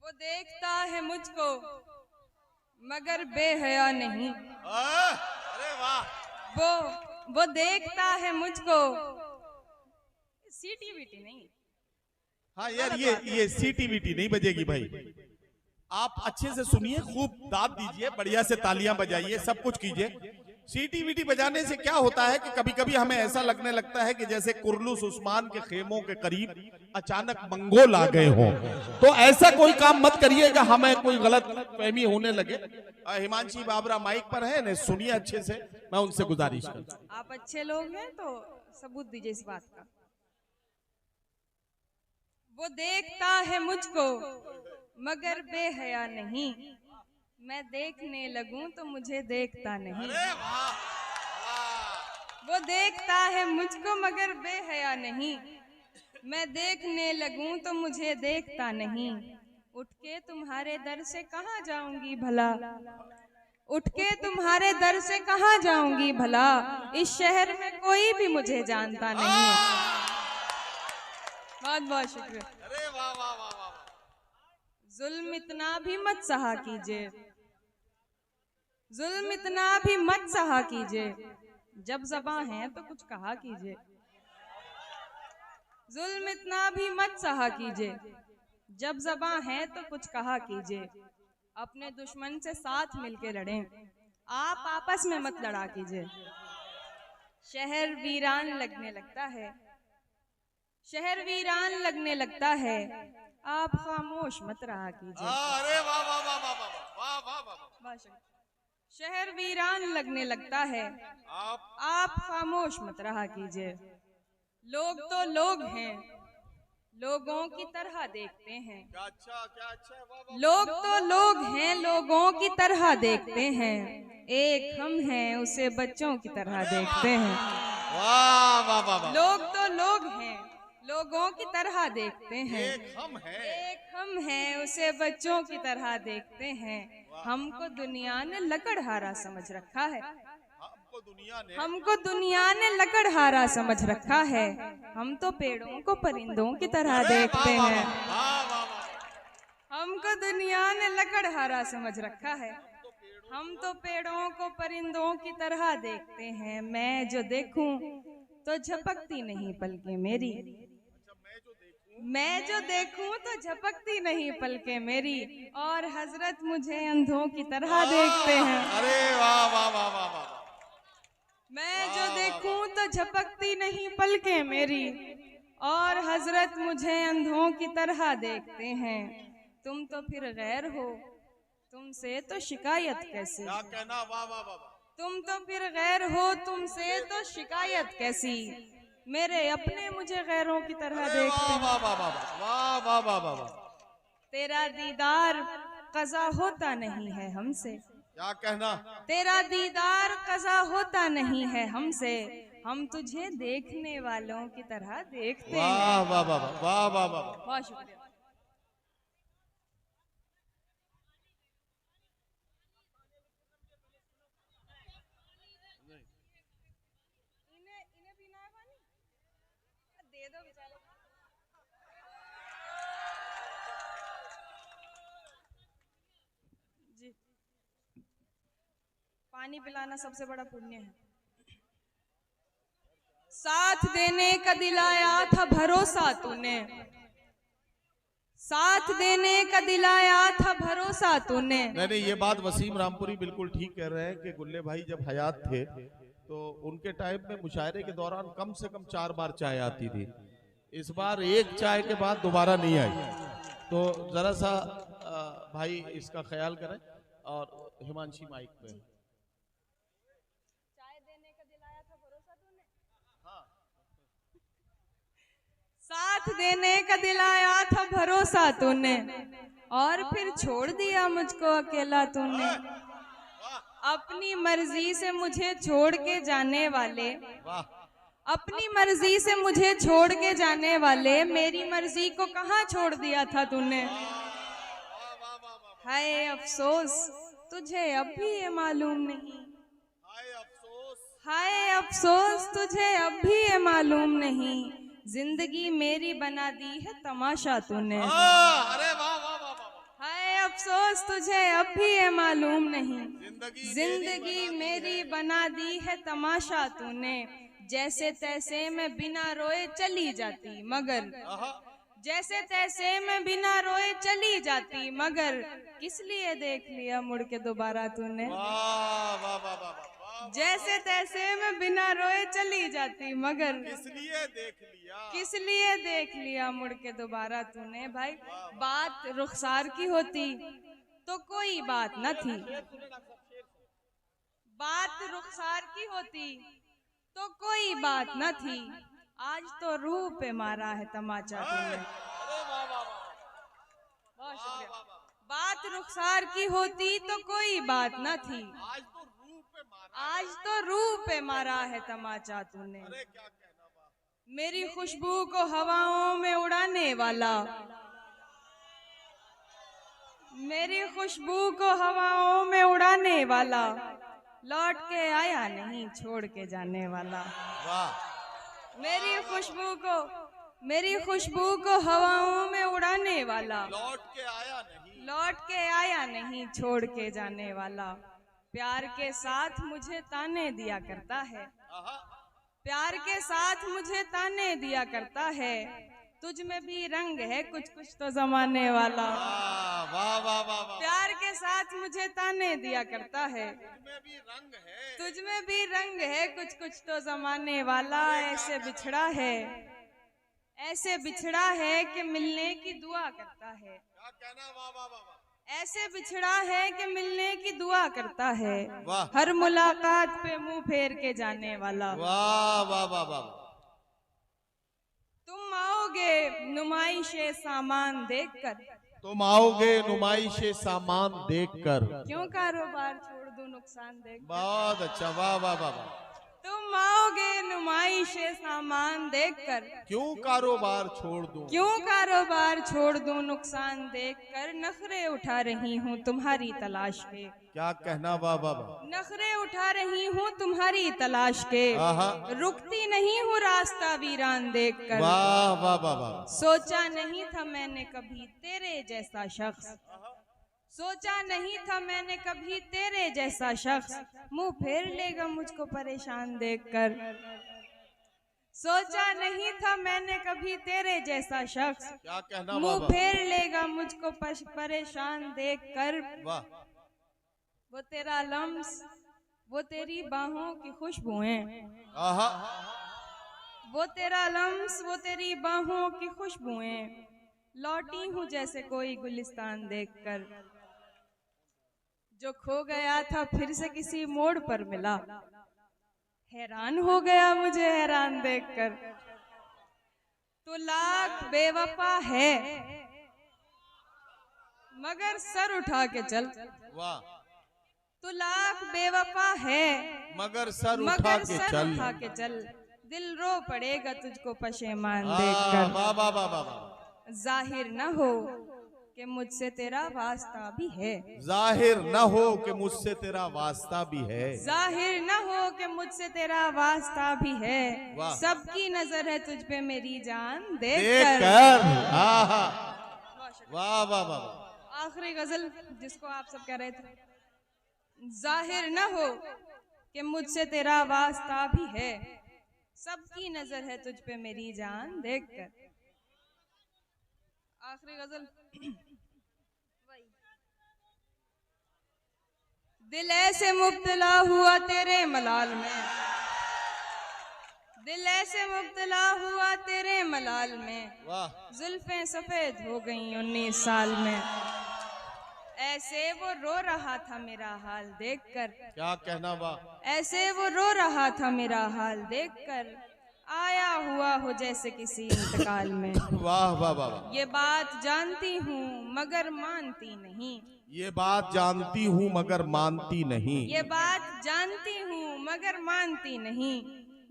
वो देखता है मुझको मगर बेहया नहीं। अरे वाह। वो देखता है मुझको। सीटी वीटी नहीं। हाँ यार, ये सीटी वीटी नहीं बजेगी भाई। आप अच्छे से सुनिए, खूब दाद दीजिए, बढ़िया से तालियां बजाइए, सब कुछ कीजिए। सीटी वीटी बजाने से क्या होता है कि कभी कभी हमें ऐसा लगने लगता है कि जैसे कुर्लुस उस्मान के खेमों के करीब अचानक मंगोल आ गए हों। तो ऐसा कोई काम मत करिएगा, हमें कोई गलत फहमी होने लगे। हिमांशी बाबरा माइक पर है ना, सुनिए अच्छे से, मैं उनसे गुजारिश करता हूं। आप अच्छे लोग हैं तो सबूत दीजिए इस बात का। वो देखता है मुझको मगर बेहया नहीं। मैं देखने लगूं तो मुझे देखता नहीं। वो देखता है मुझको मगर बेहया नहीं। मैं देखने लगूं तो मुझे देखता नहीं। उठ के तुम्हारे दर से कहाँ जाऊंगी भला। उठ के तुम्हारे दर से कहाँ जाऊंगी भला। इस शहर में कोई भी मुझे जानता नहीं। बहुत बहुत शुक्रिया। अरे वाह वाह वाह वाह। जुल्म इतना भी मत सहा कीजिए। जुल्म इतना भी मत सहा कीजिए। जब ज़बां है तो कुछ कहा कीजिए। जुल्म इतना भी मत सहा कीजिए। जब ज़बां है तो कुछ कहा कीजिए। अपने दुश्मन से साथ मिलके लड़ें, आप आपस में मत लड़ा कीजिए। शहर वीरान लगने लगता है। शहर वीरान लगने लगता है। आप खामोश मत रहा कीजिए। अरे वाह वाह वाह वाह वाह वाह वाह वाह। शहर वीरान लगने लगता है। आप खामोश मत रहा कीजिए। लोग तो लोग हैं, लोगों की तरह देखते हैं। क्या अच्छा। लोग तो लोग हैं, लोगों की तरह देखते हैं। एक हम हैं, उसे बच्चों की तरह देखते हैं। वाह वाह वाह। लोग तो लोग हैं, लोगों की तरह देखते हैं। एक हम हैं, उसे बच्चों की तरह देखते हैं। हमको दुनिया ने लकड़हारा समझ रखा है। हमको दुनिया ने लकड़हारा समझ रखा है। हम तो पेड़ों को परिंदों की तरह देखते हैं। हमको दुनिया ने लकड़हारा समझ रखा है। हम तो पेड़ों को परिंदों की तरह देखते हैं। मैं जो देखूं तो झपकती नहीं पलकें मेरी। मैं जो देखूं तो झपकती नहीं पलकें मेरी। और हजरत मुझे अंधों की तरह देखते हैं। अरे वाह वाह वाह वाह वाह। मैं जो देखूं तो झपकती नहीं पलकें मेरी। और हजरत मुझे अंधों की तरह देखते हैं। तुम तो फिर गैर हो, तुमसे तो शिकायत कैसी। क्या कहना, वाह वाह वाह। तुम तो फिर गैर हो, तुमसे तो शिकायत कैसी। मेरे अपने मुझे गैरों की तरह देखते हैं। वाह वाह वाह वाह वाह वाह वाह वाह। तेरा दीदार कज़ा होता नहीं है हमसे। क्या कहना। तेरा दीदार कज़ा होता नहीं है हमसे। हम तुझे देखने वालों की तरह देखते हैं। वाह वाह वाह वाह वाह वाह। बहुत शुक्रिया। दे दो बेचारे। जी, पानी पिलाना सबसे बड़ा पुण्य है। साथ देने का दिलाया था भरोसा तूने। साथ देने का दिलाया था भरोसा तूने। नहीं, ये बात वसीम रामपुरी बिल्कुल ठीक कह रहे हैं कि गुल्ले भाई जब हयात थे तो उनके टाइम में मुशायरे के दौरान कम से कम 4 बार चाय आती थी। इस बार एक चाय के बाद दोबारा नहीं आई। तो जरा सा भाई इसका ख्याल करें। और हिमांशी माइक पे। चाय देने का दिलाया था भरोसा तूने। हाँ। साथ देने का दिलाया था भरोसा तूने। और फिर छोड़ दिया मुझको अकेला तूने। अपनी मर्जी से मुझे छोड़ के जाने वाले। अपनी मर्जी से मुझे छोड़ के जाने वाले। मेरी मर्जी को कहाँ छोड़ दिया था तूने। हाय अफसोस तुझे अब भी ये मालूम नहीं। हाय अफसोस तुझे अब भी ये मालूम नहीं। जिंदगी मेरी बना दी है तमाशा तूने। अरे वाह वाह वाह। अफसोस तुझे अब भी ये मालूम नहीं, जिंदगी मेरी बना दी है तमाशा तूने। जैसे तैसे मैं बिना रोए चली जाती मगर, जैसे तैसे मैं बिना रोए चली जाती मगर, किस लिए देख लिया मुड़ के दोबारा तूने। वाह वाह वाह वाह वाह, जैसे तैसे मैं बिना रोए चली जाती मगर, इसलिए देख लिया, किस लिए देख लिया मुड़ के दोबारा तूने। भाई बात रुखसार की होती तो कोई बात न थी, बात रुखसार की होती तो कोई बात न थी। आज तो रूह पे मारा है तमाचा तूने। बहुत शुक्रिया। बात रुखसार की होती तो कोई बात न थी, आज तो रूह पे मारा है तमाचा तूने। मेरी खुशबू को हवाओं में उड़ाने वाला, मेरी खुशबू को हवाओं में उड़ाने वाला, लौट के आया नहीं छोड़ के जाने वाला। वाह, मेरी खुशबू को हवाओं में उड़ाने वाला, लौट के आया नहीं, लौट के आया नहीं छोड़ के जाने वाला। प्यार के साथ मुझे ताने दिया करता है, प्यार के साथ मुझे ताने दिया करता है। तुझ में भी रंग है कुछ कुछ तो जमाने वाला। वाह वाह वाह वाह वाह, प्यार के साथ मुझे ताने दिया करता है, तुझमें भी रंग है, तुझ में भी रंग है कुछ कुछ तो जमाने वाला। ऐसे बिछड़ा है, ऐसे बिछड़ा है कि मिलने की दुआ करता है, क्या कहना, वाह वाह वाह वाह, ऐसे बिछड़ा है कि मिलने की दुआ करता है। वाह, हर मुलाकात पे मुंह फेर के जाने वाला। वाह वाह वाह वाह, तुम आओगे नुमाइशे सामान देखकर, तुम आओगे नुमाइशे सामान देखकर, क्यों कारोबार छोड़ दूं नुकसान देख। बहुत अच्छा, वाह वाह वाह वाह, तुम आओगे नुमाइशे सामान देखकर, क्यों कारोबार छोड़ दूं, क्यों कारोबार छोड़ दूं नुकसान देखकर। नखरे उठा रही हूँ तुम्हारी तलाश के, क्या कहना, वाह वाह वाह, नखरे उठा रही हूँ तुम्हारी तलाश के। आहा, रुकती नहीं हूँ रास्ता वीरान देखकर। वाह वाह वाह वाह, सोचा नहीं था मैंने कभी तेरे जैसा शख्स, सोचा नहीं था मैंने कभी तेरे जैसा शख्स, मुंह फेर लेगा मुझको परेशान देखकर। सोचा नहीं था मैंने कभी तेरे जैसा शख्स, क्या कहना, वाह मुंह वाह, फेर लेगा मुझको परेशान देखकर। वाह, वो तेरा लम्स, वो तेरी बाहों की खुशबुएं, आहा, वो तेरा लम्स, वो तेरी बाहों की खुशबुएं, लौटी हूँ जैसे कोई गुलिस्तान देखकर। जो खो गया था फिर से किसी मोड़ पर मिला, हैरान हो गया मुझे हैरान देखकर। तो लाख बेवफा है मगर सर उठा के चल, वाह, तो लाख बेवफा है मगर सर उठा मगर के सर चल, उठा के चल। दिल रो पड़ेगा तुझको पशेमान वाह देखकर। वाह वाह वाह वाह, जाहिर न हो कि मुझसे तेरा वास्ता भी है, जाहिर न हो कि मुझसे तेरा वास्ता भी है, जाहिर न हो कि मुझसे तेरा वास्ता भी है। वाह, सबकी नजर है तुझ पे मेरी जान देख देखकर। कर, आहा, वाह वाह वाह, आखिरी गजल जिसको आप सब कह रहे थे, जाहिर न हो कि मुझसे तेरा वास्ता भी है, सबकी नजर है तुझ पे मेरी जान देखकर। आखिरी गजल दिल ऐसे मुब्तला हुआ तेरे मलाल में, दिल ऐसे मुब्तला हुआ तेरे मलाल में, वाह, जुल्फें सफेद हो गई 19 साल में। ऐसे वो रो रहा था मेरा हाल देखकर, क्या कहना, वाह, ऐसे वो रो रहा था मेरा हाल देखकर। आया हुआ हो जैसे किसी इंतकाल में। वाह वाह वाह, ये बात जानती हूँ मगर मानती नहीं, ये बात जानती हूँ मगर मानती नहीं, ये बात जानती हूँ मगर मानती नहीं।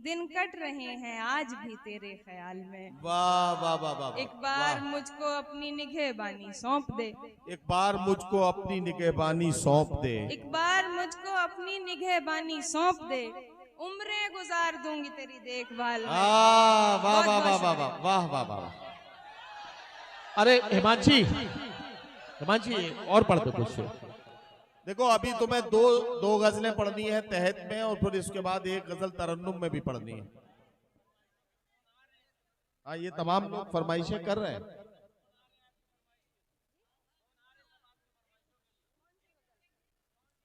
दिन कट रहे हैं आज भी तेरे ख्याल में। वाह वाह वाह वाह, एक बार मुझको अपनी निगहबानी सौंप दे, एक बार मुझको अपनी निगहबानी सौंप दे, एक बार मुझको अपनी निगहबानी सौंप दे। उम्रें गुजार दूंगी तेरी देखभाल में। वाह वाह वाह बहुत वाह वाह वाह वाह वाह वाह। अरे हिमांशी, हिमांशी और पढ़ दो कुछ। देखो अभी तुम्हें दो दो गजलें पढ़नी है तहत में, और फिर इसके बाद एक गजल तरन्नुम में भी पढ़नी है। हाँ, ये तमाम लोग फरमाइशें कर रहे हैं।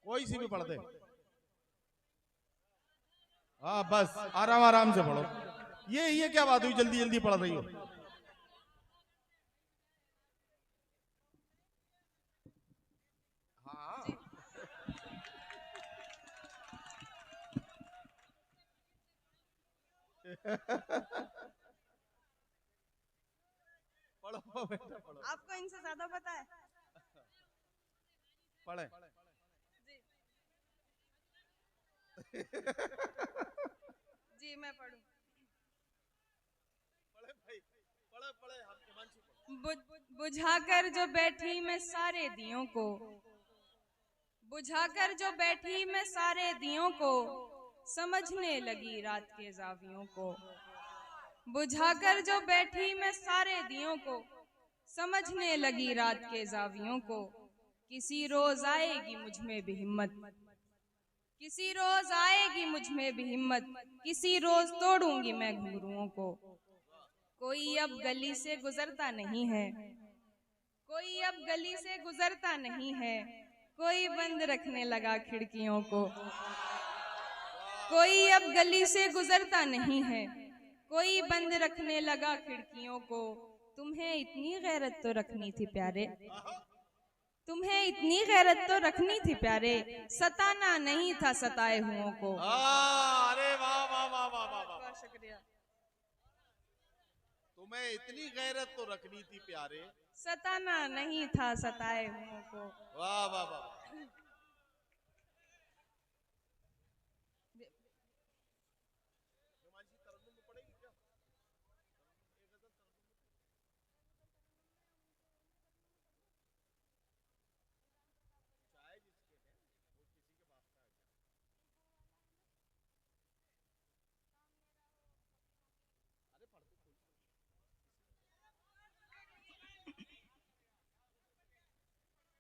कोई सी भी पढ़ दे। हाँ बस आराम आराम से पढ़ो। ये क्या बात हुई, जल्दी जल्दी पढ़ रही हो। हाँ पढ़ो बेटा पढ़ो। आपको इनसे ज्यादा पता है? पढ़े। जी मैं पढ़ूं। पढ़े भाई, पढ़े पढ़े, हम हिमांशु पढ़े। बुझाकर जो बैठी मैं सारे दियों को, बुझाकर जो बैठी मैं सारे दियों को, समझने लगी रात के जावियों को। बुझाकर जो बैठी मैं सारे दियों को, समझने लगी रात के जावियों को। किसी रोज आएगी मुझ में भी हिम्मत, किसी रोज आएगी मुझ में भी हिम्मत, किसी रोज तोड़ूंगी मैं घुंघरुओं को। कोई अब गली से गुजरता नहीं है, कोई अब गली से गुजरता नहीं है, कोई बंद रखने लगा खिड़कियों को। कोई अब गली से गुजरता नहीं है, कोई बंद रखने लगा खिड़कियों को। तुम्हें इतनी गैरत तो रखनी थी प्यारे, तुम्हें इतनी गैरत तो रखनी थी प्यारे, सताना नहीं था सताए हुओं को। अरे वाह वाह वाह वाह वाह वाह, शुक्रिया। तुम्हें इतनी गैरत तो रखनी थी प्यारे, सताना नहीं था सताए हुओं को। वाह वाह वाह।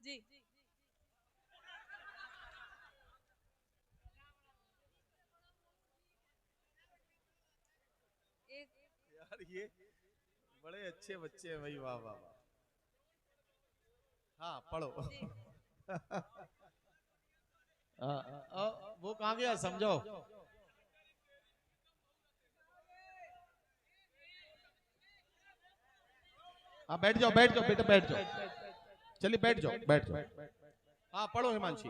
जी यार ये बड़े अच्छे बच्चे हैं भाई, वाह वाह वाह। हाँ पढ़ो। वो कहाँ गया समझो। हाँ बैठ जाओ बेटा बैठ जाओ, चलिए बैठ जाओ। हाँ पढ़ो हिमांशी।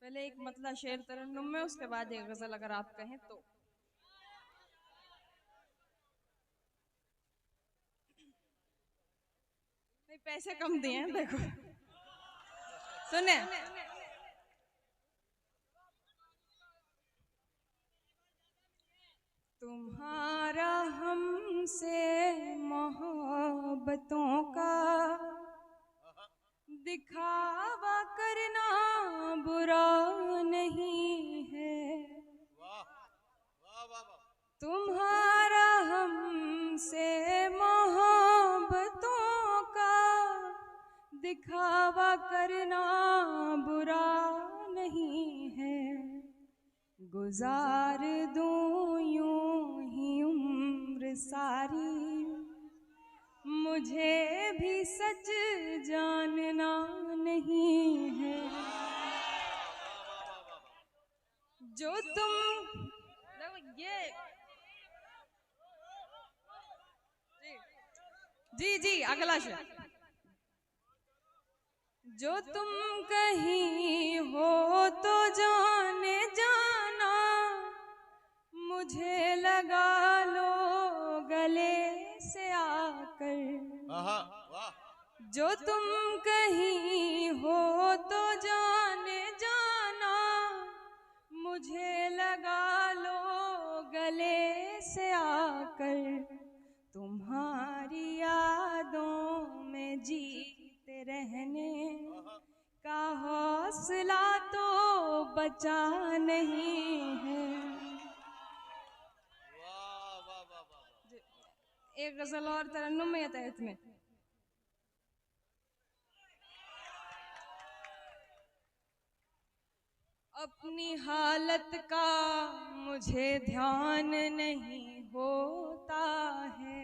पहले एक मतला शेर तरन्नुम में, उसके बाद एक गजल अगर आप कहें तो। भाई पैसे कम दिए हैं देखो। सुने, तुम्हारा हमसे मोहब्बतों का दिखावा करना बुरा नहीं है। तुम्हारा हमसे मोहब्बतों का दिखावा करना बुरा नहीं है। गुजार दूं यूं ही उम्र सारी, मुझे भी सच जानना नहीं है। जो तुम ये जी अगला शेर। जो तुम कहीं हो तो जाने जाना, मुझे लगा लो गले से आकर। जो तुम कहीं हो तो जाने जाना, मुझे लगा लो गले से आकर। तुम्हारी यादों में जीते रहने का हौसला तो बचा नहीं है। एक गजल और तरन्नुम में या तहत में? अपनी हालत का मुझे ध्यान नहीं होता है,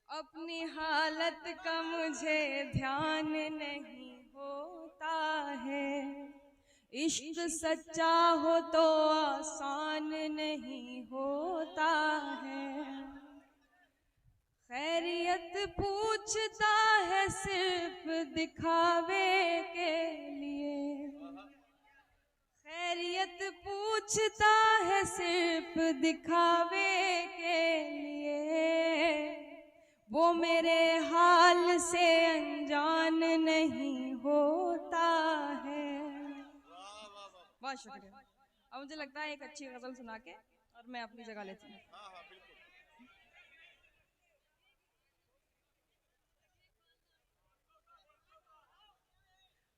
अपनी हालत का मुझे ध्यान नहीं होता है। इश्क सच्चा हो तो आसान नहीं होता है। खैरियत पूछता है सिर्फ दिखावे के लिए, खैरियत पूछता है सिर्फ दिखावे के लिए। वो मेरे हाल से अनजान नहीं होता है। बहुत शुक्रिया। अब मुझे लगता है एक अच्छी गजल सुना के और मैं अपनी जगह लेती हूँ।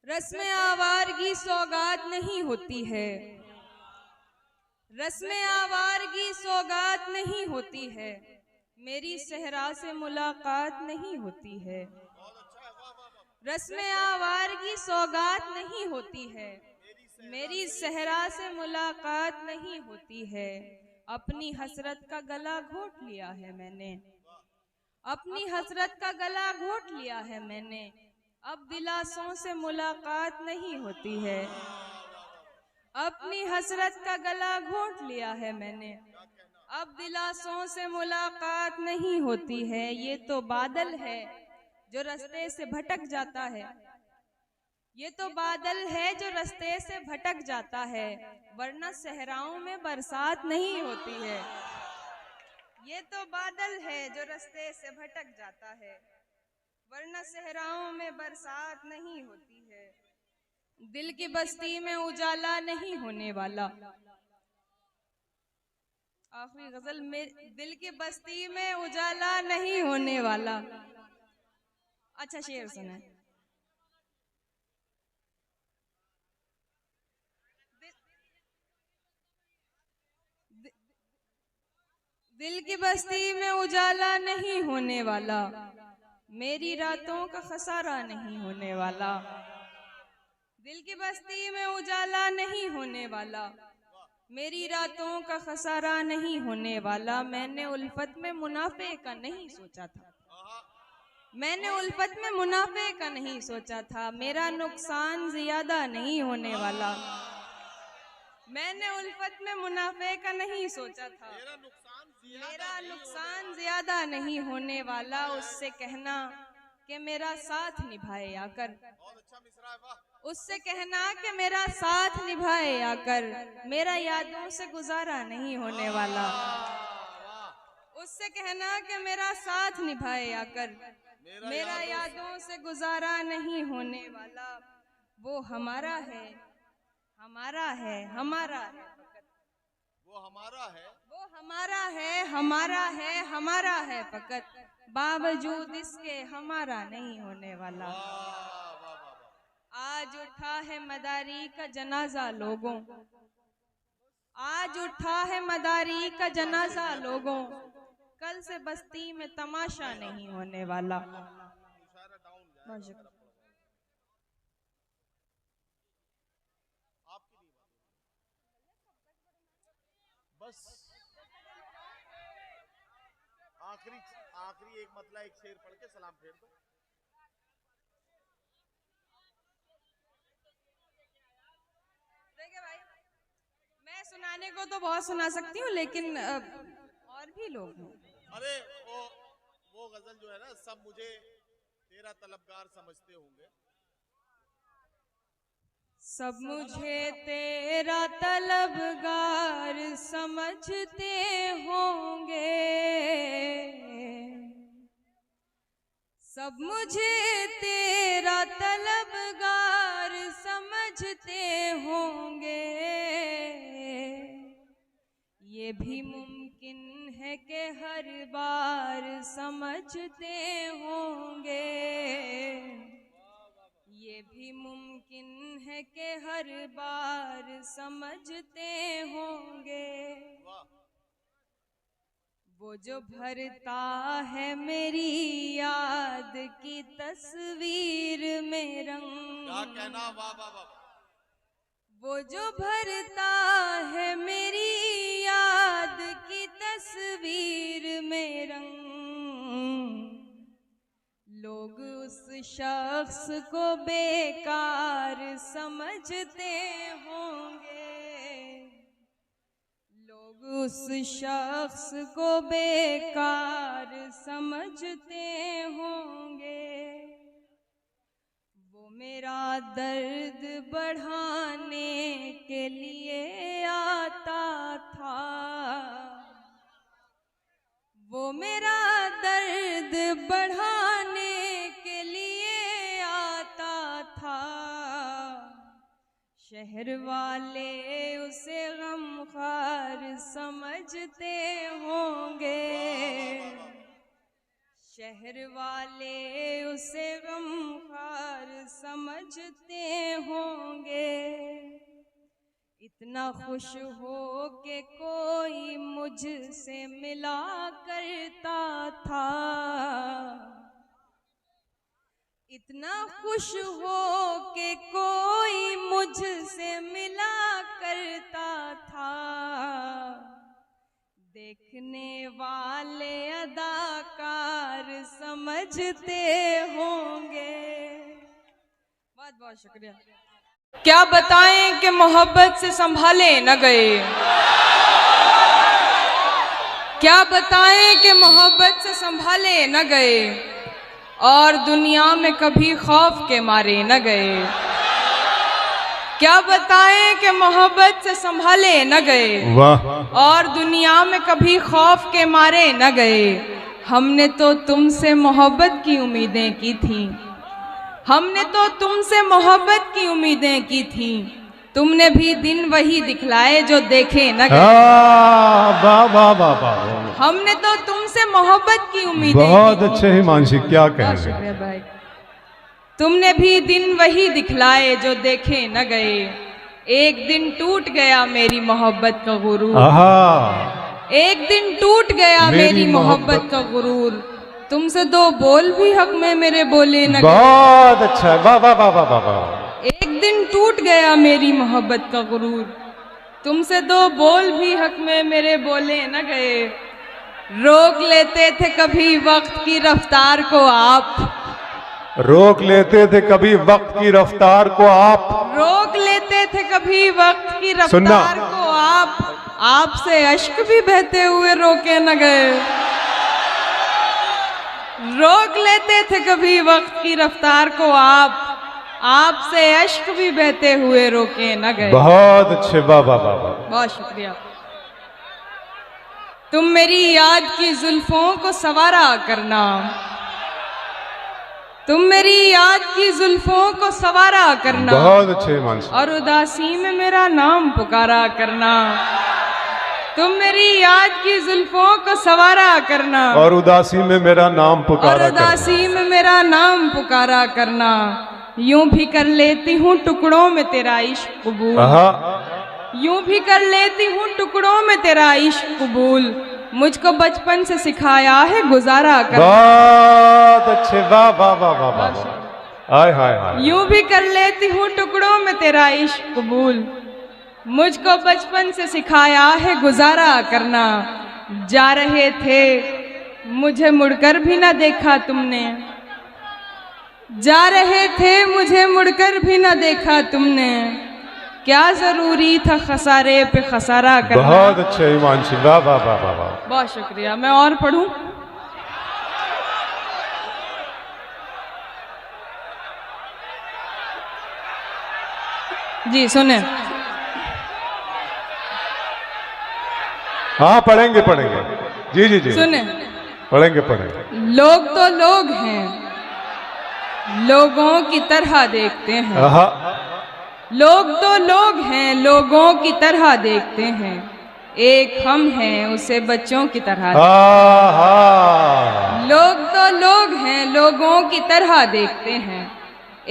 रस्म आवारगी सौगात नहीं होती है, रस्म आवारगी सौगात नहीं होती है। मेरी सहरा से मुलाकात नहीं होती है। रस्म आवारगी सौगात नहीं होती है, मेरी सहरा से मुलाकात नहीं होती है। अपनी हसरत का गला घोट लिया है मैंने, अपनी हसरत का गला घोट लिया है मैंने। अब दिलासों से मुलाकात नहीं होती है, अपनी हसरत का गला घोट लिया है मैंने। अब दिलासों से मुलाकात नहीं होती है। ये तो बादल है जो रास्ते से भटक जाता है, ये तो बादल है जो रास्ते से भटक जाता है, वरना सहराओं में बरसात नहीं होती है। ये तो बादल है जो रास्ते से भटक जाता है, वरना सहराओं में बरसात नहीं होती है। दिल की बस्ती में उजाला नहीं होने वाला, आखिरी गजल में, दिल की बस्ती में उजाला नहीं होने वाला। अच्छा शेर सुना। दिल की बस्ती में उजाला नहीं होने वाला, मेरी रातों का खसारा नहीं होने वाला। दिल की बस्ती में उजाला नहीं होने वाला, मेरी रातों का खसारा नहीं होने वाला। मैंने उल्फत में मुनाफे का नहीं सोचा था, मैंने उल्फत में मुनाफे का नहीं सोचा था। मेरा नुकसान ज्यादा नहीं होने वाला, मैंने उल्फत में मुनाफे का नहीं सोचा था। मेरा नुकसान ज्यादा नहीं होने वाला। उससे कहना कि मेरा साथ निभाए आकर, उससे कहना कि मेरा साथ निभाए आकर। मेरा यादों से गुजारा नहीं होने वाला, उससे कहना कि मेरा साथ निभाए आकर। मेरा यादों से गुजारा नहीं होने वाला। वो हमारा है, हमारा है, हमारा है, वो हमारा है, वो हमारा है, हमारा है, हमारा है फकत। बावजूद इसके हमारा नहीं होने वाला। आज उठा है मदारी का जनाजा लोगों, आज उठा है मदारी का जनाजा लोगों। कल से बस्ती में तमाशा नहीं होने वाला। बस आखिरी आखिरी एक मतलब एक शेर पढ़ के सलाम फेर दो। देखिए भाई, मैं सुनाने को तो बहुत सुना सकती हूँ, लेकिन और भी लोग हैं। अरे वो गजल जो है ना, सब मुझे तेरा तलबगार समझते होंगे, सब मुझे तेरा तलबगार समझते होंगे, सब मुझे तेरा तलबगार समझते होंगे। ये भी मुमकिन है कि हर बार समझते होंगे, ये भी मुमकिन है कि हर बार समझते होंगे। वो जो भरता है मेरी याद की तस्वीर में रंग, क्या कहना, वाह वाह वाह। वो जो भरता है मेरी याद की तस्वीर में रंग, लोग उस शख्स को बेकार समझते होंगे, लोग उस शख्स को बेकार समझते होंगे। वो मेरा दर्द बढ़ाने के लिए आता था, वो मेरा दर्द बढ़ाने के लिए आता था। शहर वाले उसे गमख्वार समझते होंगे, शहर वाले उसे गमख्वार समझते होंगे। इतना खुश हो के कोई मुझसे मिला करता था, इतना खुश हो के कोई मुझसे मिला करता था। देखने वाले अदाकार समझते होंगे। बहुत बहुत शुक्रिया। क्या बताएं कि मोहब्बत से संभाले न गए, क्या बताएं कि मोहब्बत से संभाले न गए, और दुनिया में कभी खौफ के मारे न गए। क्या बताएं कि मोहब्बत से संभाले न गए, वाह, और दुनिया में कभी खौफ के मारे न गए। हमने तो तुमसे मोहब्बत की उम्मीदें की थी, हमने तो तुमसे मोहब्बत की उम्मीदें की थी। तुमने भी दिन वही दिखलाए जो देखे न गए। वाह वाह वाह वाह, हमने तो तुमसे मोहब्बत की उम्मीदें बहुत की थी। अच्छे हिमांशी, क्या कह बहुत रहे हैं। शुक्रिया भाई। तुमने भी दिन वही दिखलाए जो देखे न गए। एक दिन टूट गया मेरी मोहब्बत का गुरूर, आहा, एक दिन टूट गया मेरी मोहब्बत का गुरूर। तुमसे दो बोल भी हक में मेरे बोले न गए। बहुत अच्छा है, वाह वाह वाह वाह वाह वाह। एक दिन टूट गया मेरी मोहब्बत का गुरूर, तुमसे दो बोल भी हक में मेरे बोले न गए। रोक लेते थे कभी वक्त की रफ्तार को आप, रोक लेते थे कभी वक्त की रफ्तार को आप, रोक लेते थे कभी वक्त की सुनना। रफ्तार को आप। आपसे अश्क भी बहते हुए रोके न गए। रोक लेते थे कभी वक्त की रफ्तार को आप, आपसे अश्क भी बहते हुए रोके न गए। बहुत अच्छे, वाह वाह वाह वाह। बहुत शुक्रिया। तुम मेरी याद की जुल्फों को संवारा करना, तुम मेरी याद की जुल्फों को संवारा करना, बहुत अच्छे हिमांशी। और उदासी में मेरा नाम पुकारा करना। तुम मेरी याद की जुल्फों को संवारा करना, और उदासी में मेरा नाम और पुकारा करना। उदासी में मेरा नाम पुकारा करना। यूं भी कर लेती हूँ टुकड़ों में तेरा इश्क कबूल, आहा, यूं भी कर लेती हूँ टुकड़ों में तेरा इश्क कबूल। मुझको बचपन से सिखाया है गुजारा करना। बहुत अच्छे, वाह वाह वाह वाह वाह। हाय हाय हाय। यूं भी कर लेती हूँ टुकड़ों में तेरा इश्क कबूल। मुझको बचपन से सिखाया है गुजारा करना। जा रहे थे मुझे मुड़कर भी ना देखा तुमने, जा रहे थे मुझे मुड़कर भी ना देखा तुमने। क्या जरूरी था खसारे पे खसारा करना। बहुत अच्छे हिमांशी, वाह वाह वाह वाह वाह। बहुत शुक्रिया। मैं और पढ़ूं? जी सुने। हाँ पढ़ेंगे पढ़ेंगे, जी जी जी सुने। पढ़ेंगे पढ़ेंगे। लोग तो लोग हैं, लोगों की तरह देखते हैं। आहा, लोग तो लोग हैं, लोगों की तरह देखते हैं। एक हम हैं उसे बच्चों की तरह। आहा, लोग तो लोग हैं, लोगों की तरह देखते हैं।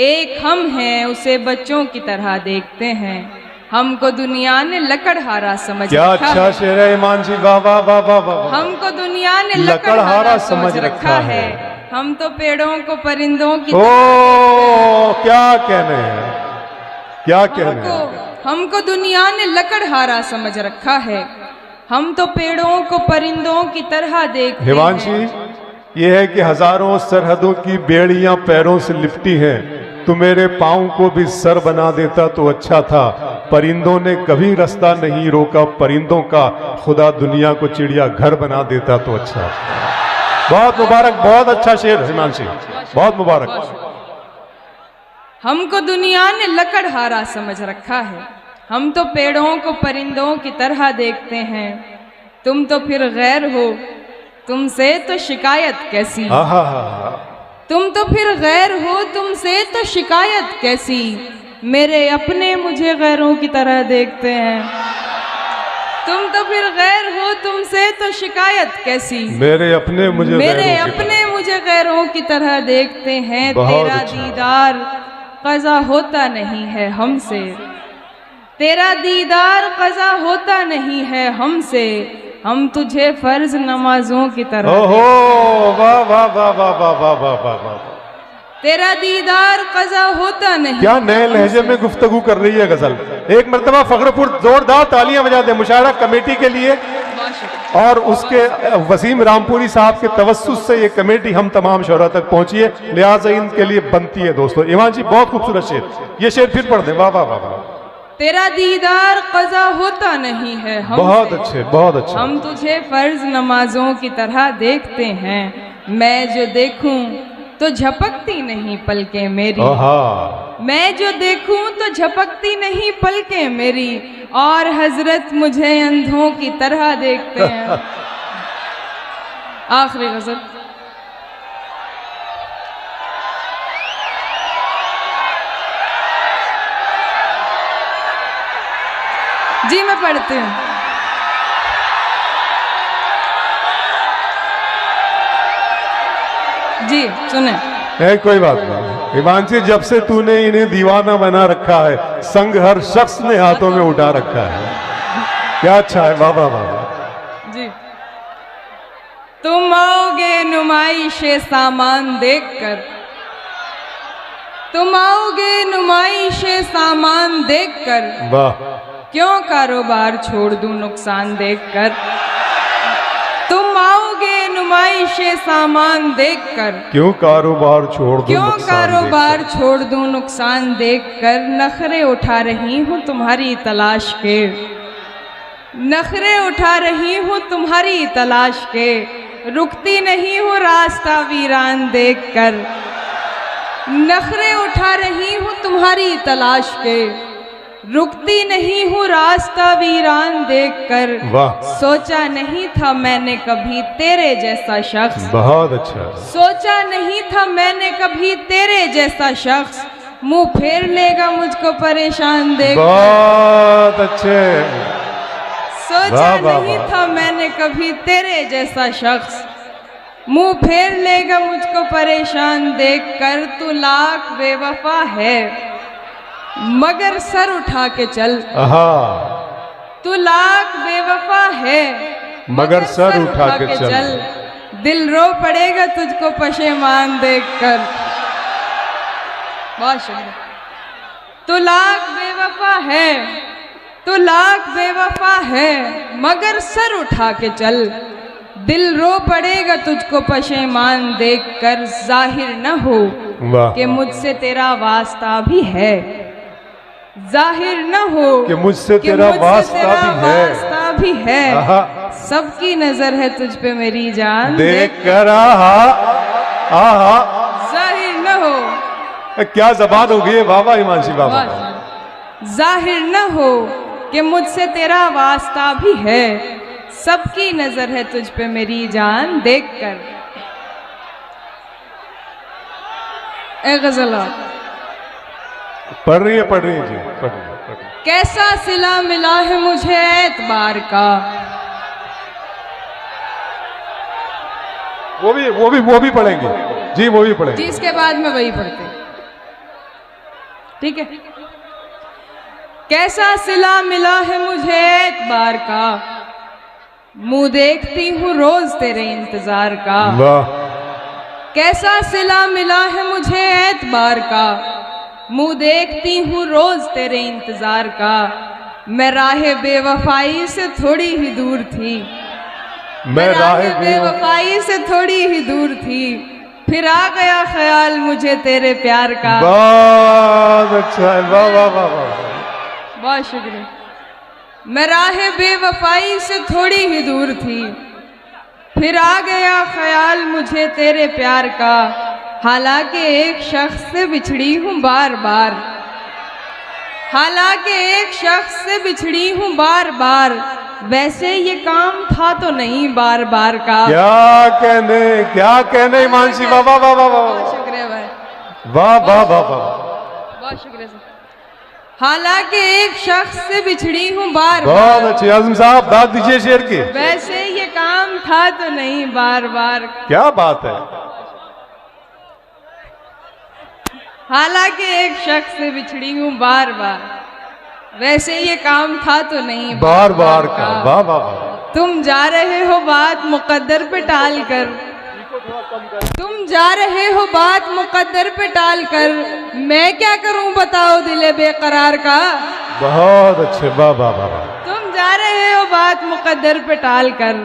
एक हम हैं उसे बच्चों की तरह देखते हैं। हमको दुनिया ने लकड़हारा समझ क्या रखा अच्छा है। शेर है ईमान जी, वाह वाह वाह वाह वाह। हमको दुनिया ने लकड़हारा लकड़हारा समझ समझ रखा रखा है। हम तो पेड़ों को परिंदों की ओ तरह क्या कहने हैं, क्या कहने हैं। हमको दुनिया ने लकड़हारा समझ रखा है। हम तो पेड़ों को परिंदों की तरह देखते हैं। हिमांशी, ये है कि हजारों सरहदों की बेड़ियां पैरों से लिपटी हैं, तू मेरे पाँव को भी सर बना देता तो अच्छा था। परिंदों ने कभी रास्ता नहीं रोका परिंदों का, खुदा दुनिया को चिड़िया घर बना देता तो अच्छा। बहुत मुबारक, बहुत अच्छा शेर हिमांशी, बहुत मुबारक। हमको दुनिया ने लकड़हारा समझ रखा है। हम तो पेड़ों को परिंदों की तरह देखते हैं। तुम तो फिर गैर हो, तुमसे तो शिकायत कैसी। आहा, तुम तो फिर गैर हो, तुमसे तो शिकायत कैसी। मेरे अपने मुझे गैरों की तरह देखते हैं। तुम तो फिर गैर हो, तुमसे तो शिकायत कैसी। मेरे अपने मुझे गैरों की तरह देखते हैं। बहुत तेरा अच्छा। दीदार क़ज़ा होता नहीं है हमसे। तेरा दीदार क़ज़ा होता नहीं है हमसे। हम तुझे फर्ज नमाजों की तरह। ओहो, वाह वाह वाह वाह वाह वाह वाह वाह वाह। तेरा दीदार क़ज़ा होता नहीं। क्या नए लहजे में गुफ्तगू कर रही है गजल। एक मरतबा फखरपुर जोरदार तालियां बजा दे मुशायरा कमेटी के लिए और उसके वसीम रामपुरी साहब के तवस्सुस से ये कमेटी हम तमाम शोरा तक पहुंची है, लिहाजा इनके लिए बनती है। दोस्तों ईमान जी बहुत खूबसूरत शेर, ये शेर फिर पढ़ दे। वाह वाह वाह वाह। तेरा दीदार क़ज़ा होता नहीं है हमसे। बहुत अच्छे, बहुत अच्छे। हम तुझे फर्ज नमाजों की तरह देखते हैं। मैं जो देखूं तो झपकती नहीं पलकें मेरी। मैं जो देखूं तो झपकती नहीं पलकें मेरी। और हजरत मुझे अंधों की तरह देखते हैं। आखिरी गजल। जी मैं पढ़ती हूँ। जी सुने। है कोई बात नहीं हिमांशी, जब से तूने इन्हें दीवाना बना रखा है, संग हर शख्स ने हाथों में उठा रखा है। क्या अच्छा है, वाह वाह वाह। जी तुम आओगे नुमाइशे सामान देखकर। तुम आओगे नुमाइशे सामान देखकर। वाह। क्यों कारोबार छोड़ दूं नुकसान देखकर। तुम आओगे नुमाइशे सामान देखकर। क्यों कारोबार छोड़ दूं क्यों नुकसान कारोबार छोड़ दूं नुकसान देखकर। नखरे उठा रही हूँ तुम्हारी तलाश के। नखरे उठा रही हूँ तुम्हारी तलाश के। रुकती नहीं हूँ रास्ता वीरान देखकर। नखरे उठा रही हूँ तुम्हारी तलाश के। रुकती नहीं हूँ रास्ता वीरान देखकर। वाह। सोचा नहीं था मैंने कभी तेरे जैसा शख्स। बहुत अच्छा। सोचा नहीं था मैंने कभी तेरे जैसा शख्स। मुंह फेर लेगा मुझको परेशान देख। बहुत अच्छे। सोचा वाह, वाह, नहीं वाह। था मैंने कभी तेरे जैसा शख्स। मुंह फेर लेगा मुझको परेशान देखकर। तू लाख बेवफा है मगर सर उठा के चल। तू लाख बेवफा है मगर सर उठा के चल। दिल रो पड़ेगा तुझको पशेमान देखकर। बहुत शुक्रिया। तू लाख बेवफा है, तू लाख बेवफा है मगर सर उठा के चल। दिल रो पड़ेगा तुझको पशेमान देखकर। जाहिर न हो कि मुझसे तेरा वास्ता भी है। जाहिर न हो कि मुझसे तेरा वास्ता भी है। सबकी नजर है तुझ पे मेरी जान देख कर। जाहिर न हो। क्या जबान हो गई है, वाह वाह हिमांशी, वाह वाह। जाहिर न हो कि मुझसे तेरा वास्ता भी है। सबकी नजर है तुझ पे मेरी जान देखकर। ए गजल पढ़ रही है जी, पढ़ रही है। कैसा सिला मिला है मुझे एतबार का। वो भी पढ़ेंगे जी, वो भी पढ़ेंगे जी। इसके बाद में वही पढ़ते, ठीक है। कैसा सिला मिला है मुझे एतबार का, मुंह देखती हूँ रोज तेरे इंतजार का। वाह कैसा सिला मिला है मुझे एतबार का, मुंह देखती हूँ रोज तेरे इंतजार का। मैं राह बेवफाई से थोड़ी ही दूर थी, मैं राह बेवफाई से थोड़ी ही दूर थी, फिर आ गया ख्याल मुझे तेरे प्यार का। बहुत अच्छा है, वाह वाह वाह वाह। बहुत शुक्रिया। मैं राह बेवफाई से थोड़ी ही दूर थी, फिर आ गया ख्याल मुझे तेरे प्यार का। हालांकि एक शख्स से बिछड़ी हूँ बार बार, हालांकि एक शख्स से बिछड़ी हूँ बार बार, वैसे ये काम था तो नहीं बार बार का। क्या कहने हिमांशी, वाह वाह वाह वाह बहुत वाह शुक्रिया भाई, वाह वाह वाह वाह। बहुत शुक्रिया सर। हालांकि एक शख्स से बिछड़ी हूँ बार बहुत बार, अच्छे आजम साहब, दाद दीजिए शेर की। वैसे ये काम था तो नहीं बार बार। क्या बात है। हालांकि एक शख्स से बिछड़ी हूँ बार बार, वैसे ये काम था तो नहीं बार बार का, वाह वाह वाह। तुम जा रहे हो बात मुकद्दर पे टाल कर, तुम जा रहे हो बात मुकद्दर पे टाल कर, मैं क्या करूं बताओ दिले बेकरार का। बहुत अच्छे, वाह वाह वाह वाह। तुम जा रहे हो बात मुकद्दर पे टाल कर,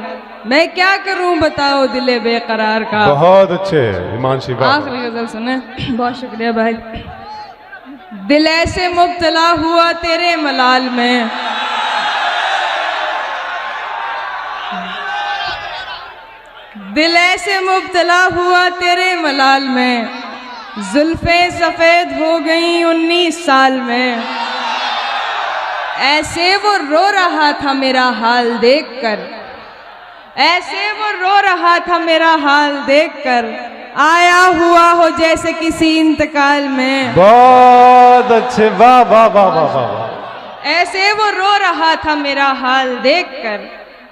मैं क्या करूं बताओ दिले बेकरार का। बहुत अच्छे हिमांशी, वाह। आखिरी गजल सुने। बहुत शुक्रिया भाई। दिल ऐसे मुब्तला हुआ तेरे मलाल में, दिल ऐसे मुब्तला हुआ तेरे मलाल में, जुल्फे सफेद हो गई 19 साल में। ऐसे वो रो रहा था मेरा हाल देखकर, ऐसे वो रो रहा था मेरा हाल देखकर, आया हुआ हो जैसे किसी इंतकाल में। बहुत अच्छे, वाह वाह वाह वाह वाह। ऐसे वो रो रहा था मेरा हाल देखकर,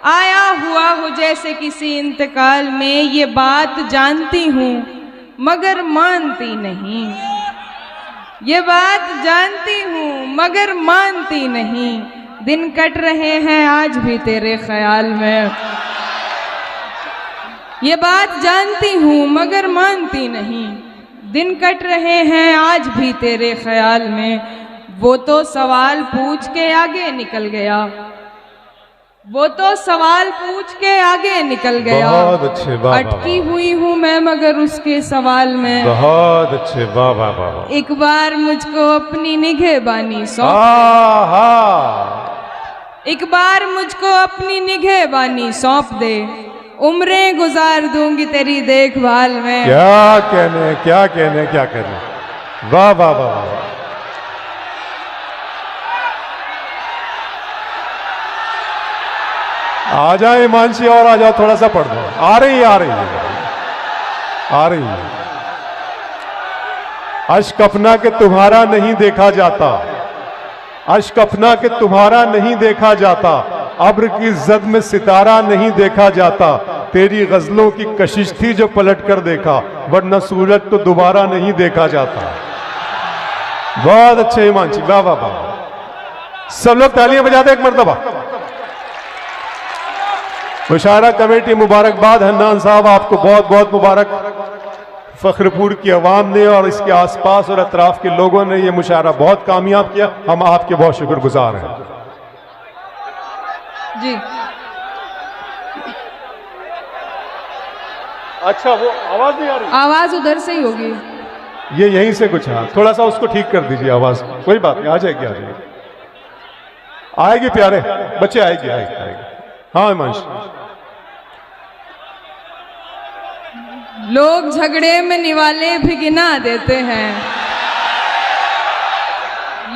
आया हुआ हो जैसे किसी इंतकाल में। ये बात जानती हूँ मगर मानती नहीं, ये बात जानती हूँ मगर मानती नहीं, दिन कट रहे हैं आज भी तेरे ख्याल में। ये बात जानती हूँ मगर मानती नहीं, दिन कट रहे हैं आज भी तेरे ख्याल में। वो तो सवाल पूछ के आगे निकल गया, वो तो सवाल पूछ के आगे निकल गया। बहुत अच्छे, वाह वाह अटकी हुई हूँ मैं मगर उसके सवाल में। बहुत अच्छे, वाह वाह वाह वाह। एक बार मुझको अपनी निगहबानी सौंप, एक बार मुझको अपनी निगहबानी सौंप दे, उम्रें गुजार दूंगी तेरी देखभाल में। क्या कहने, क्या कहने, क्या कहने, वाह वाह वाह वाह। आ जाए हिमांशी, और आ जाओ, थोड़ा सा पढ़ दो। आ रही है, आ रही है, आ रही है। अश्क अपना के तुम्हारा नहीं देखा जाता, अश्क अपना के तुम्हारा नहीं देखा जाता, अब्र की जद में सितारा नहीं देखा जाता। तेरी गजलों की कशिश थी जो पलट कर देखा, वरना सूरज तो दोबारा नहीं देखा जाता। बहुत अच्छे हिमांशी, वाह वाह वाह। सब लोग तालियां बजाते एक मर्तबा। मुशायरा कमेटी मुबारकबाद। हन्नान साहब आपको बहुत बहुत मुबारक। फखरपुर की आवाम ने और इसके आसपास और अतराफ के लोगों ने यह मुशायरा बहुत कामयाब किया, हम आपके बहुत शुक्रगुजार हैं जी। अच्छा, वो आवाज नहीं आ रही? आवाज उधर से ही होगी, ये यहीं से कुछ, हाँ थोड़ा सा उसको ठीक कर दीजिए आवाज। कोई बात नहीं, आ जाएगी, आ जाएगी, आएगी प्यारे बच्चे, आएगी आएगी आएगी। हाँ हिमांश। लोग झगड़े में निवाले भी गिना देते हैं,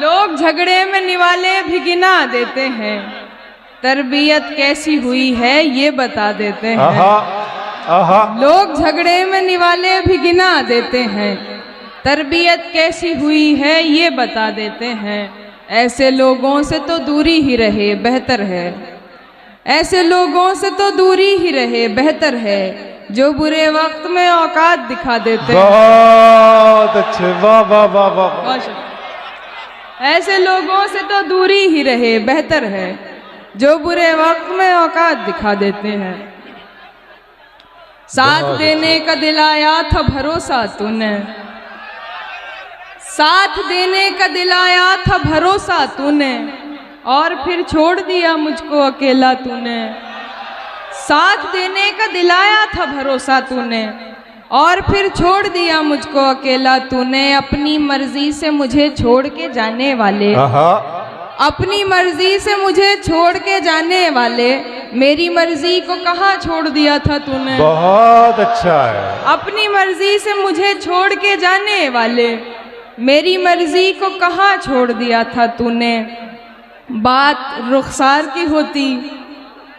लोग झगड़े में निवाले भी गिना देते हैं, तरबियत कैसी हुई है ये बता देते हैं। आहा, आहा। लोग झगड़े में निवाले भी गिना देते हैं, तरबियत कैसी हुई है ये बता देते हैं। ऐसे लोगों से तो दूरी ही रहे बेहतर है, ऐसे लोगों से तो दूरी ही रहे बेहतर है, जो बुरे वक्त में औकात दिखा देते हैं। बहुत अच्छे, वाह वाह वाह वाह। ऐसे लोगों से तो दूरी ही रहे बेहतर है, जो बुरे वक्त में औकात दिखा देते हैं। साथ देने का दिलाया था भरोसा तूने, साथ देने का दिलाया था भरोसा तूने, और फिर छोड़ दिया मुझको अकेला तूने। साथ देने का दिलाया था भरोसा तूने, और फिर छोड़ दिया मुझको अकेला तूने। अपनी मर्जी से मुझे छोड़ के जाने वाले, अपनी मर्जी से मुझे छोड़ के जाने वाले, मेरी मर्जी को कहाँ छोड़ दिया था तूने। बहुत अच्छा है। अपनी मर्जी से मुझे छोड़ के जाने वाले, मेरी मर्जी को कहाँ छोड़ दिया था तूने। बात रुखसार की होती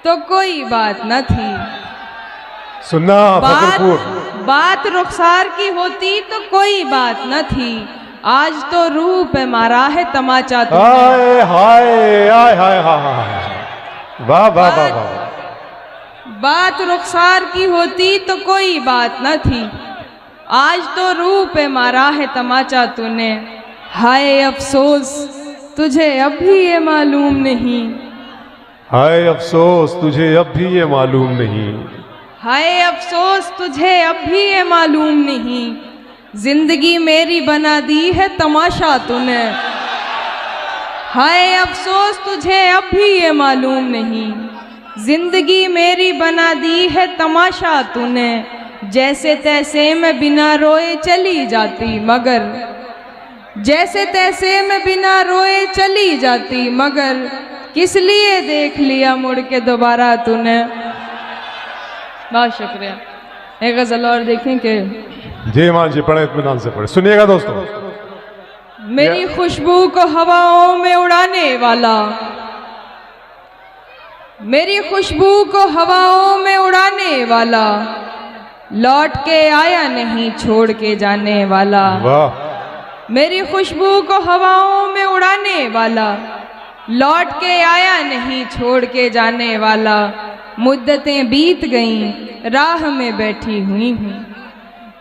तो कोई बात न थी, सुनना फकरपुर, बात रुखसार की होती तो कोई बात न थी। आज तो रूह पे मारा है तमाचा तूने। हाय हाय हाय हाय हाय, वाह वाह वाह वाह। बात रुखसार की होती तो कोई बात न थी, आज तो रूह पे मारा है तमाचा तूने। हाय अफसोस तुझे अब भी ये मालूम नहीं, हाय अफसोस तुझे अब भी ये मालूम नहीं, हाय अफसोस तुझे अब भी ये मालूम नहीं। जिंदगी मेरी बना दी है तमाशा तूने। हाय अफसोस तुझे अब भी ये मालूम नहीं, जिंदगी मेरी बना दी है तमाशा तूने। जैसे तैसे मैं बिना रोए चली जाती मगर, जैसे तैसे मैं बिना रोए चली जाती मगर, किस लिए देख लिया मुड़ के दोबारा तूने। बहुत शुक्रिया। एक गजल और देखें कि जी मान जी, पढ़े इत्मीनान से पढ़े। सुनिएगा दोस्तों। मेरी खुशबू को हवाओं में उड़ाने वाला, मेरी खुशबू को हवाओं में उड़ाने वाला, लौट के आया नहीं छोड़ के जाने वाला। वाह। मेरी खुशबू को हवाओं में उड़ाने वाला, लौट के आया नहीं छोड़ के जाने वाला। मुद्दतें बीत गईं राह में बैठी हुई हूँ,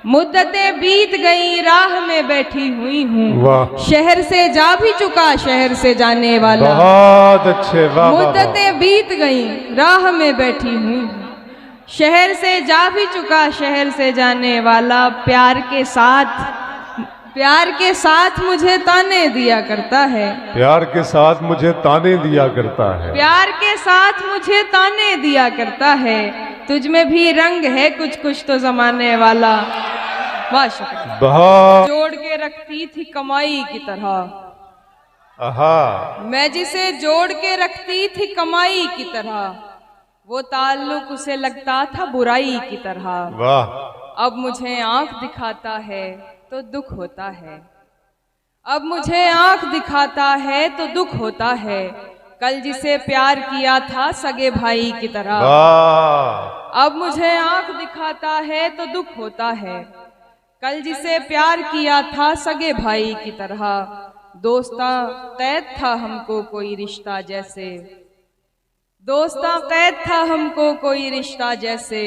मुद्दतें बीत गईं राह में बैठी हुई हूँ। वाह। शहर से जा भी चुका शहर से जाने वाला। बहुत अच्छे, वाह वाह वाह। मुद्दतें बीत गईं राह में बैठी हुई हूँ, शहर से जा भी चुका शहर से जाने वाला। प्यार के साथ मुझे ताने दिया करता है, प्यार के साथ मुझे ताने दिया करता है, प्यार के साथ मुझे ताने दिया करता है। तुझ में भी रंग है कुछ कुछ तो जमाने वाला। वाह शुक्रिया। बहुत। जोड़ के रखती थी कमाई की तरह, आहा, मैं जिसे जोड़ के रखती थी कमाई की तरह, वो ताल्लुक उसे लगता था बुराई की तरह। वाह। अब मुझे आंख दिखाता है तो दुख होता है, अब मुझे आंख दिखाता है तो दुख होता है। कल जिसे प्यार किया था सगे भाई की तरह, वाह। अब मुझे आंख दिखाता है तो दुख होता है। कल जिसे प्यार किया था सगे भाई की तरह, दोस्ता कैद था हमको कोई रिश्ता जैसे, दोस्ता कैद था हमको कोई रिश्ता जैसे।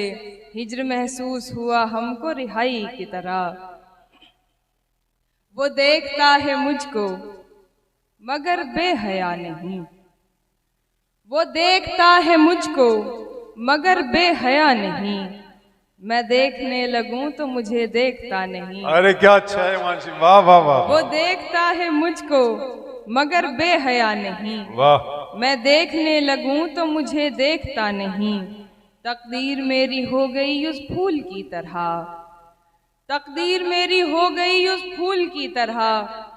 हिज्र महसूस हुआ हमको रिहाई की तरह। वो देखता है मुझको मगर बेहया नहीं, वो देखता है मुझको मगर बेहया नहीं। मैं देखने लगूं तो मुझे देखता नहीं। अरे क्या अच्छा है मानसी, वाह वाह वाह। वो देखता है मुझको मगर बेहया नहीं, वाह। मैं देखने लगूं तो मुझे देखता नहीं। तकदीर मेरी हो गई उस फूल की तरह, तकदीर मेरी हो गई उस फूल की तरह।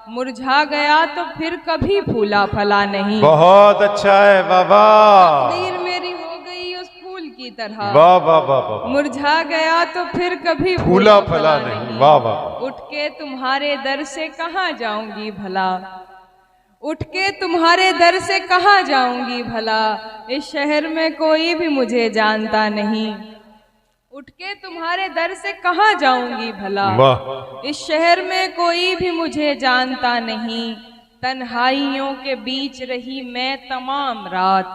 मुरझा गया तो फिर कभी फूला फला नहीं। बहुत अच्छा है, वाह वाह। तकदीर मेरी हो गई उस फूल की तरह, वाह वाह वाह वाह। मुरझा गया तो फिर कभी फूला फला नहीं, वाह वाह। उठ के तुम्हारे दर से कहाँ जाऊंगी भला, उठ के तुम्हारे दर से कहाँ जाऊंगी भला। इस शहर में कोई भी मुझे जानता नहीं, उठ के तुम्हारे दर से कहाँ जाऊंगी भला। वाह। इस शहर में कोई भी मुझे जानता नहीं। तन्हाइयों के बीच रही मैं तमाम रात,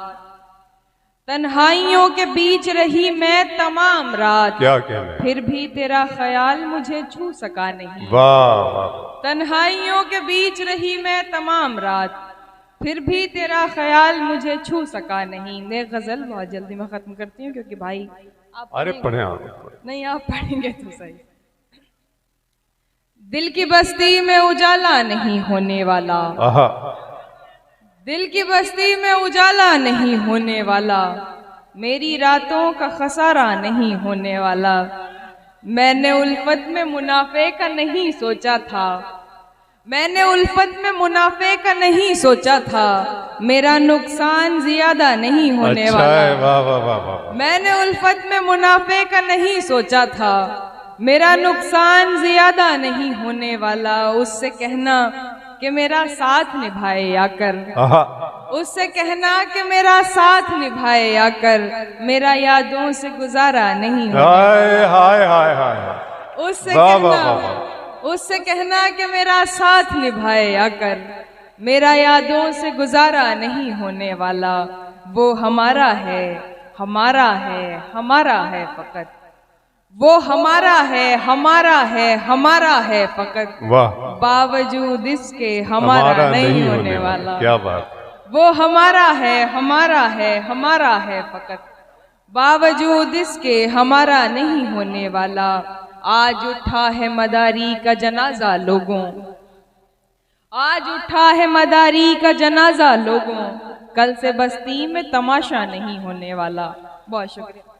तन्हाइयों के बीच रही मैं तमाम रात, क्या कहना है, फिर भी तेरा ख्याल मुझे छू सका नहीं। वाह वाह, तन्हाइयों के बीच रही मैं तमाम रात, फिर भी तेरा ख्याल मुझे छू सका नहीं। ये गजल बहुत जल्दी मैं खत्म करती हूँ क्योंकि भाई आप अरे पढ़ेंगे। पढ़े नहीं आप पढ़ेंगे तो सही। दिल की बस्ती में उजाला नहीं होने वाला, आहा, दिल की बस्ती में उजाला नहीं होने वाला, मेरी रातों का खसारा नहीं होने वाला। मैंने उल्फत में मुनाफे का नहीं सोचा था, मैंने उल्फत में मुनाफे का नहीं सोचा था, मेरा नुकसान ज्यादा नहीं होने अच्छा वाला। है, वाह वाह वाह वाह, मैंने उल्फत में मुनाफे का नहीं सोचा था, मेरा नुकसान ज्यादा नहीं होने वाला। उससे कहना कि मेरा साथ निभाए आकर, आहा, उससे कहना कि मेरा साथ निभाए आकर, मेरा यादों से गुजारा नहीं होने हाय हाय हाय हाय, उससे वाह वाह कहना, वाह, उससे कहना कि मेरा साथ निभाए आकर, मेरा यादों से गुजारा नहीं होने वाला। वो हमारा है, हमारा है, हमारा है फकत, वो हमारा है, हमारा है, हमारा है फकत, वाह, बावजूद इसके हमारा नहीं होने वाला। क्या बात, वो हमारा है, हमारा है, हमारा है फकत, बावजूद इसके हमारा नहीं होने वाला। आज उठा है मदारी का जनाजा लोगों, आज उठा है मदारी का जनाजा लोगों, कल से बस्ती में तमाशा नहीं होने वाला। बहुत शुक्रिया।